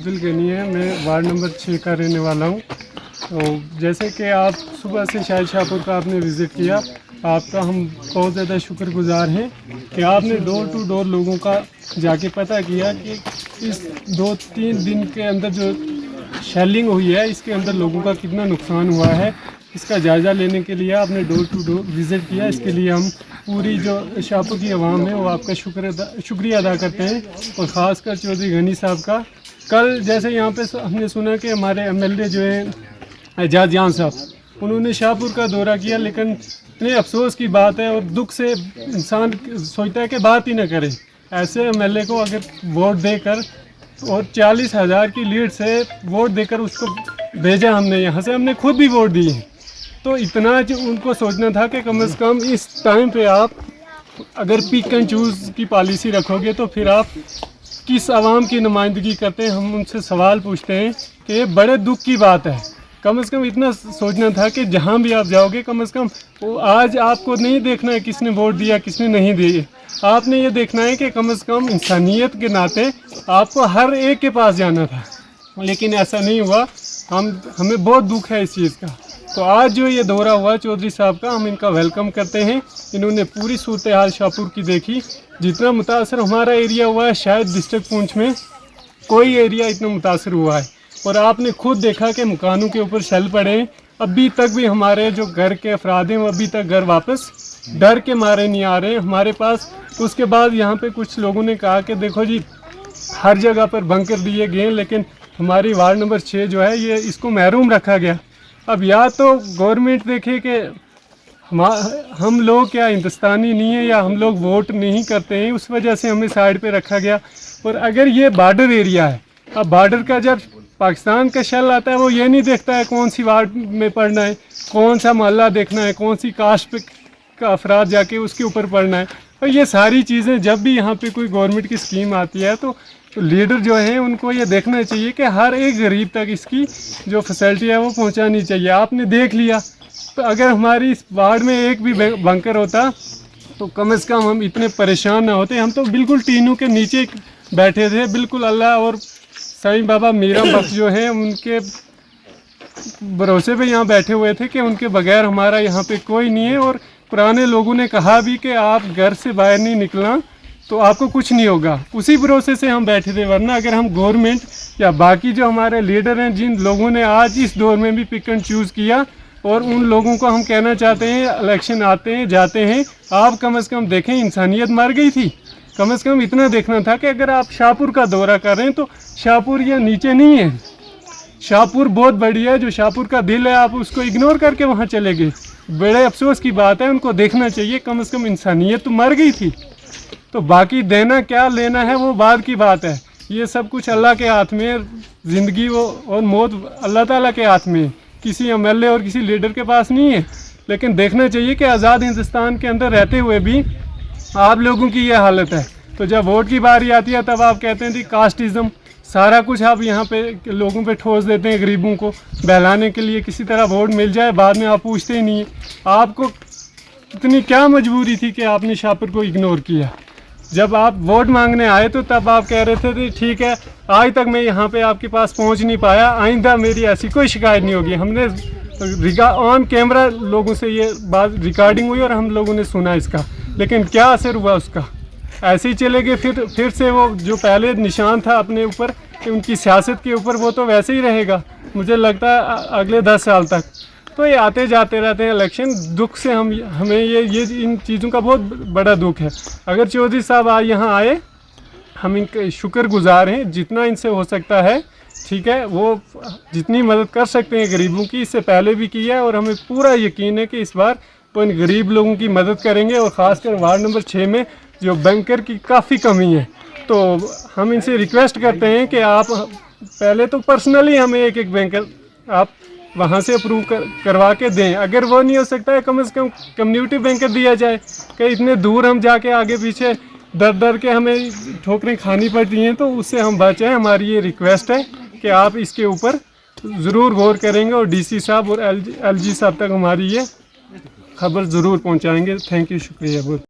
अब्दुल गनी है। मैं ward number 6 का रहने वाला हूँ। तो जैसे कि आप सुबह से शायद शाहपुर का आपने विज़िट किया, आपका हम बहुत ज़्यादा शुक्रगुजार हैं कि आपने डोर टू डोर लोगों का जाके पता किया कि इस 2-3 दिन के अंदर जो शेलिंग हुई है इसके अंदर लोगों का कितना नुकसान हुआ है, इसका जायज़ा लेने के लिए आपने डोर टू डोर विज़िट किया। इसके लिए हम पूरी जो शाहपुर की आवाम है वो आपका शुक्रिया अदा करते हैं, और ख़ासकर चौधरी गनी साहब का। कल जैसे यहाँ पे हमने सुना कि हमारे MLA जो हैं एजाज जान साहब, उन्होंने शाहपुर का दौरा किया, लेकिन इतने अफसोस की बात है और दुख से इंसान सोचता है कि बात ही ना करे। ऐसे MLA को अगर वोट देकर और 40,000 की लीड से वोट देकर उसको भेजा हमने, यहाँ से हमने खुद भी वोट दिए, तो इतना जो उनको सोचना था कि कम से कम इस टाइम पे आप अगर पिक एंड चूज़ की पॉलिसी रखोगे तो फिर आप किस आवाम की नुमाइंदगी करते हैं। हम उनसे सवाल पूछते हैं कि ये बड़े दुख की बात है। कम से कम इतना सोचना था कि जहाँ भी आप जाओगे कम से कम वो आज आपको नहीं देखना है किसने वोट दिया किसने नहीं दिए, आपने ये देखना है कि कम से कम इंसानियत के नाते आपको हर एक के पास जाना था, लेकिन ऐसा नहीं हुआ। हमें बहुत दुख है इस चीज़ का। तो आज जो ये दौरा हुआ चौधरी साहब का, हम इनका वेलकम करते हैं। इन्होंने पूरी सूरत हाल शाहपुर की देखी, जितना मुतासर हमारा एरिया हुआ है शायद डिस्ट्रिक्ट पुंछ में कोई एरिया इतना मुतासर हुआ है। और आपने खुद देखा कि मकानों के ऊपर शेल पड़े हैं, अभी तक भी हमारे जो घर के अफराद हैं वो अभी तक घर वापस डर के मारे नहीं आ रहे हैं हमारे पास। उसके बाद यहाँ पे कुछ लोगों ने कहा कि देखो जी हर जगह पर बंकर दिए गए, लेकिन हमारी वार्ड नंबर 6 जो है ये इसको महरूम रखा गया। अब या तो गवर्नमेंट देखे कि हम लोग क्या हिंदुस्तानी नहीं है या हम लोग वोट नहीं करते हैं, उस वजह से हमें साइड पे रखा गया। और अगर ये बॉर्डर एरिया है, अब बॉर्डर का जब पाकिस्तान का शेल आता है वो ये नहीं देखता है कौन सी वार्ड में पढ़ना है, कौन सा मोहल्ला देखना है, कौन सी कास्ट पे का अफराद जाके उसके ऊपर पढ़ना है। और ये सारी चीज़ें जब भी यहाँ पे कोई गवर्नमेंट की स्कीम आती है तो लीडर जो हैं उनको ये देखना चाहिए कि हर एक गरीब तक इसकी जो फैसिलिटी है वो पहुँचानी चाहिए। आपने देख लिया, तो अगर हमारी इस वार्ड में एक भी बंकर होता तो कम से कम हम इतने परेशान ना होते। हम तो बिल्कुल टीनों के नीचे बैठे थे, बिल्कुल अल्लाह और साईं बाबा मीरा बख्श जो हैं उनके भरोसे पे यहाँ बैठे हुए थे कि उनके बगैर हमारा यहाँ पे कोई नहीं है। और पुराने लोगों ने कहा भी कि आप घर से बाहर नहीं निकलना तो आपको कुछ नहीं होगा, उसी भरोसे से हम बैठे थे। वरना अगर हम गवर्नमेंट या बाकी जो हमारे लीडर हैं जिन लोगों ने आज इस दौर में भी पिक एंड चूज़ किया, और उन लोगों को हम कहना चाहते हैं इलेक्शन आते हैं जाते हैं, आप कम से कम देखें इंसानियत मर गई थी। कम से कम इतना देखना था कि अगर आप शाहपुर का दौरा कर रहे हैं तो शाहपुर ये नीचे नहीं है, शाहपुर बहुत बड़ी है, जो शाहपुर का दिल है आप उसको इग्नोर करके वहाँ चले गए। बड़े अफसोस की बात है, उनको देखना चाहिए, कम से कम इंसानियत तो मर गई थी। तो बाकी देना क्या लेना है वो बाद की बात है, ये सब कुछ अल्लाह के हाथ में, ज़िंदगी वो और मौत अल्लाह ताला के हाथ में, किसी MLA और किसी लीडर के पास नहीं है। लेकिन देखना चाहिए कि आज़ाद हिंदुस्तान के अंदर रहते हुए भी आप लोगों की ये हालत है। तो जब वोट की बारी आती है तब आप कहते हैं जी कास्टिज़म, सारा कुछ आप यहाँ पे लोगों पे ठोस देते हैं, गरीबों को बहलाने के लिए किसी तरह वोट मिल जाए, बाद में आप पूछते ही नहीं है। आपको इतनी क्या मजबूरी थी कि आपने शाहपुर को इग्नोर किया? जब आप वोट मांगने आए तो तब आप कह रहे थे ठीक है आज तक मैं यहाँ पे आपके पास पहुँच नहीं पाया, आइंदा मेरी ऐसी कोई शिकायत नहीं होगी। हमने ऑन कैमरा लोगों से ये बात रिकॉर्डिंग हुई और हम लोगों ने सुना इसका, लेकिन क्या असर हुआ उसका? ऐसे ही चले गए। फिर से वो जो पहले निशान था अपने ऊपर कि उनकी सियासत के ऊपर, वो तो वैसे ही रहेगा मुझे लगता है अगले 10 साल तक। तो ये आते जाते रहते हैं इलेक्शन, दुख से हमें ये इन चीज़ों का बहुत बड़ा दुख है। अगर चौधरी साहब आज यहाँ आए, हम इनके शुक्रगुजार हैं, जितना इनसे हो सकता है ठीक है, वो जितनी मदद कर सकते हैं गरीबों की, इससे पहले भी किया है, और हमें पूरा यकीन है कि इस बार वो इन गरीब लोगों की मदद करेंगे। और ख़ासकर वार्ड नंबर 6 में जो बैंकर की काफ़ी कमी है, तो हम इनसे रिक्वेस्ट करते हैं कि आप पहले तो पर्सनली हमें एक बैंकर आप वहाँ से अप्रूव करवा के दें। अगर वो नहीं हो सकता है कम से कम कम्युनिटी बैंकर दिया जाए, कि इतने दूर हम जाके आगे पीछे दर के हमें ठोकरें खानी पड़ती हैं, तो उससे हम बचें। हमारी ये रिक्वेस्ट है कि आप इसके ऊपर ज़रूर गौर करेंगे और DC साहब और LG साहब तक हमारी ये खबर ज़रूर पहुँचाएँगे। थैंक यू, शुक्रिया बहुत।